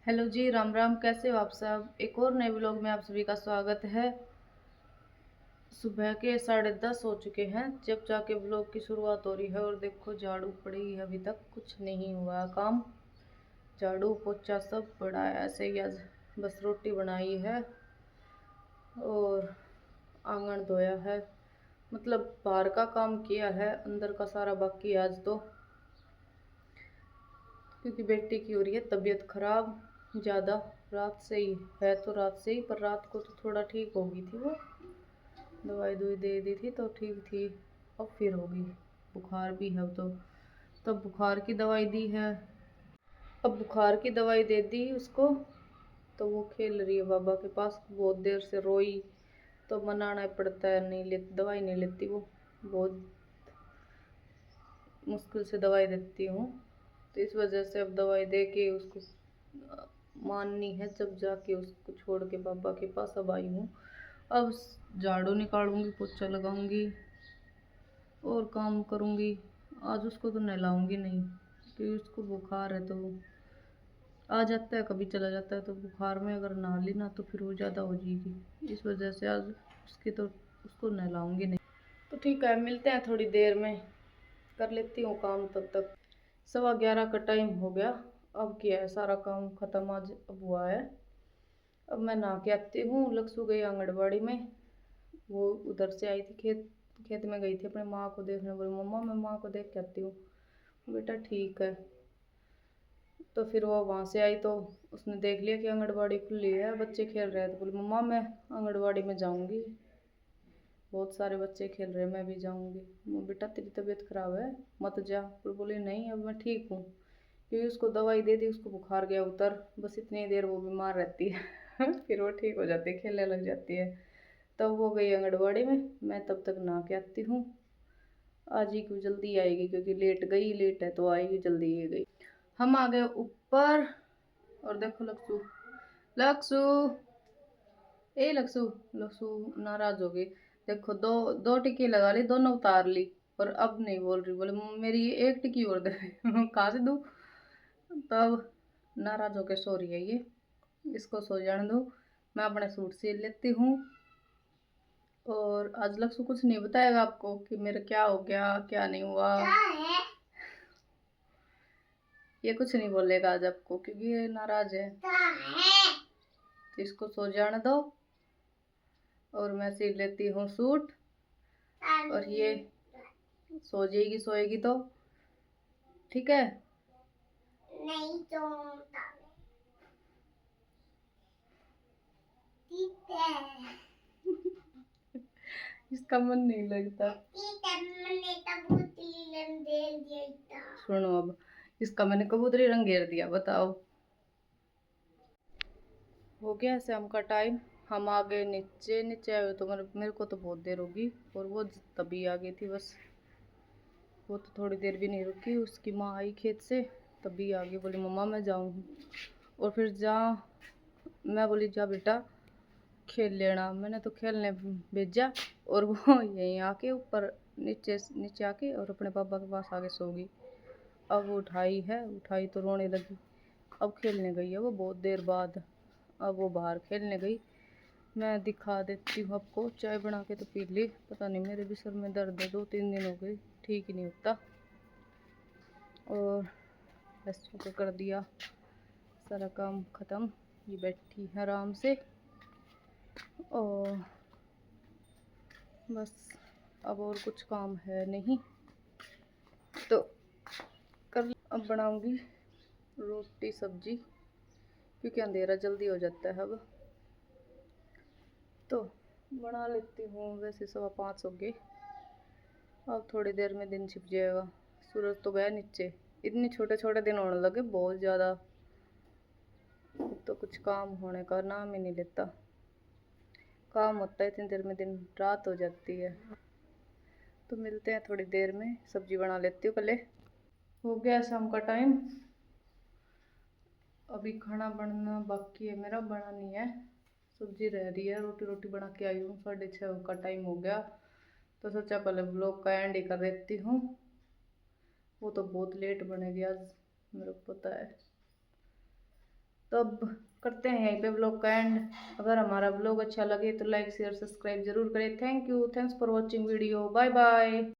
Hello जी, राम राम। कैसे हो आप सब? एक और नए व्लॉग में आप सभी का स्वागत है। सुबह के 10:30 हो चुके हैं जब जाके व्लॉग की शुरुआत हो रही है। और देखो झाड़ू पड़ी है, अभी तक कुछ नहीं हुआ काम। झाड़ू पोछा सब पड़ा है ऐसे ही। आज बस रोटी बनाई है और आंगन धोया है। मतलब बाहर का काम किया है, अंदर का सारा बाकी है आज तो। क्योंकि बेटी की हो रही है तबीयत खराब ज़्यादा। रात से ही है तो रात से ही, पर रात को तो थोड़ा ठीक हो गई थी वो। दवाई दुई दे दी थी तो ठीक थी। अब फिर होगी। बुखार भी है तो। तब बुखार की दवाई दी है। अब बुखार की दवाई दे दी उसको। तो वो खेल रही है बाबा के पास। बहुत देर से रोई तो मनाना पड़ता है, नहीं ले दवाई नहीं लेती वो। बहुत मुश्किल से दवाई देती हूँ। तो इस वजह से अब दवाई दे के उसको माननी है, जब जाके उसको छोड़ के बाबा के पास अब आई हूँ। अब झाड़ू निकालूंगी, पोछा लगाऊंगी और काम करूंगी। आज उसको तो नहलाऊंगी नहीं क्योंकि उसको बुखार है। तो आ जाता है कभी चला जाता है, तो बुखार में अगर नहा ली ना तो फिर वो ज़्यादा हो जाएगी। इस वजह से आज उसको नहलाऊंगी नहीं। तो ठीक है, मिलते हैं थोड़ी देर में। कर लेती हूँ काम तब तक। 11:15 का टाइम हो गया। अब किया है सारा काम ख़त्म आज। अब हुआ है। अब मैं नहा के आती हूँ। लक्ष्य गई आंगनबाड़ी में। वो उधर से आई थी, खेत में गई थी अपने माँ को देखने। बोली मम्मा मैं माँ को देख के आती हूँ। बेटा ठीक है। तो फिर वो वहाँ से आई तो उसने देख लिया कि आंगनबाड़ी खुली है, बच्चे खेल रहे हैं। तो बोली मम्मा मैं आंगनबाड़ी में जाऊँगी, बहुत सारे बच्चे खेल रहे हैं, मैं भी जाऊँगी। बेटा तेरी तबीयत ख़राब है, मत जा। फिर बोली नहीं अब मैं ठीक हूँ। क्योंकि उसको दवाई दे दी, उसको बुखार गया उतर। बस इतनी देर वो बीमार रहती है फिर वो ठीक हो जाती है, खेलने लग जाती है। तब वो गई आंगनबाड़ी में। मैं तब तक नहा के आती हूँ। आज ही क्यों जल्दी आएगी, क्योंकि लेट गई, लेट है तो आएगी जल्दी ही गई। हम आ गए ऊपर। और देखो लक्सू, लक्सू, ए लक्सू, लक्सू नाराज हो गई। देखो दो दो टिक्की लगा ली, दोनों उतार ली। और अब नहीं बोल रही। बोले मेरी ये एक टिक्की और दे कहाँ से दूँ। तब नाराज होकर सो रही है ये। इसको सो जाने दो, मैं अपने सूट सिल लेती हूँ। और आज लक्ष्य कुछ नहीं बताएगा आपको कि मेरा क्या हो गया क्या नहीं हुआ। ये कुछ नहीं बोलेगा आज आपको क्योंकि ये नाराज है। तो इसको सो जाने दो और मैं सिल लेती हूँ सूट। और ये सो जाएगी, सोएगी तो ठीक है। नहीं तो ठीक है इसका मन नहीं लगता। सुनो अब, इसका मैंने कबूतरी रंग घेर दिया। बताओ, हो गया शाम का टाइम। हम आ गए नीचे। नीचे आए तो मेरे को तो बहुत देर होगी। और वो तभी आ गई थी बस। वो तो थोड़ी देर भी नहीं रुकी। उसकी माँ आई खेत से तभी आ गई। बोली मम्मा मैं जाऊँ। और फिर मैं बोली जा बेटा खेल लेना। मैंने तो खेलने भेजा और वो यहीं आके ऊपर नीचे नीचे आके और अपने पापा के पास आके सो गई। अब वो उठाई तो रोने लगी। अब खेलने गई है वो बहुत देर बाद। अब वो बाहर खेलने गई। मैं दिखा देती हूँ आपको। चाय बना के तो पी ली। पता नहीं मेरे भी सर में दर्द है, 2-3 दिन हो गए, ठीक ही नहीं होता। और बच्चों को कर दिया सारा काम ख़त्म। ये बैठी है आराम से। और बस अब और कुछ काम है नहीं तो अब बनाऊंगी रोटी सब्जी क्योंकि अंधेरा जल्दी हो जाता है। अब तो बना लेती हूँ। वैसे 5:15 हो गए। अब थोड़ी देर में दिन छिप जाएगा। सूरज तो गया नीचे। इतने छोटे छोटे दिन होने लगे बहुत ज़्यादा। तो कुछ काम होने का नाम ही नहीं लेता। काम होता है इतनी देर में दिन रात हो जाती है। तो मिलते हैं थोड़ी देर में। सब्जी बना लेती हूँ पहले। हो गया शाम का टाइम। अभी खाना बनना बाकी है मेरा, बना नहीं है। सब्जी रह रही है। रोटी बना के आई हूँ। 6:30 का टाइम हो गया। तो सोचा पहले व्लॉग का एंड ही कर देती हूँ। वो तो बहुत लेट बनेगी आज, मेरे को पता है। तो अब करते हैं यहीं पे ब्लॉग का एंड। अगर हमारा ब्लॉग अच्छा लगे तो लाइक शेयर सब्सक्राइब जरूर करें। Thank you, thanks for watching video, bye bye.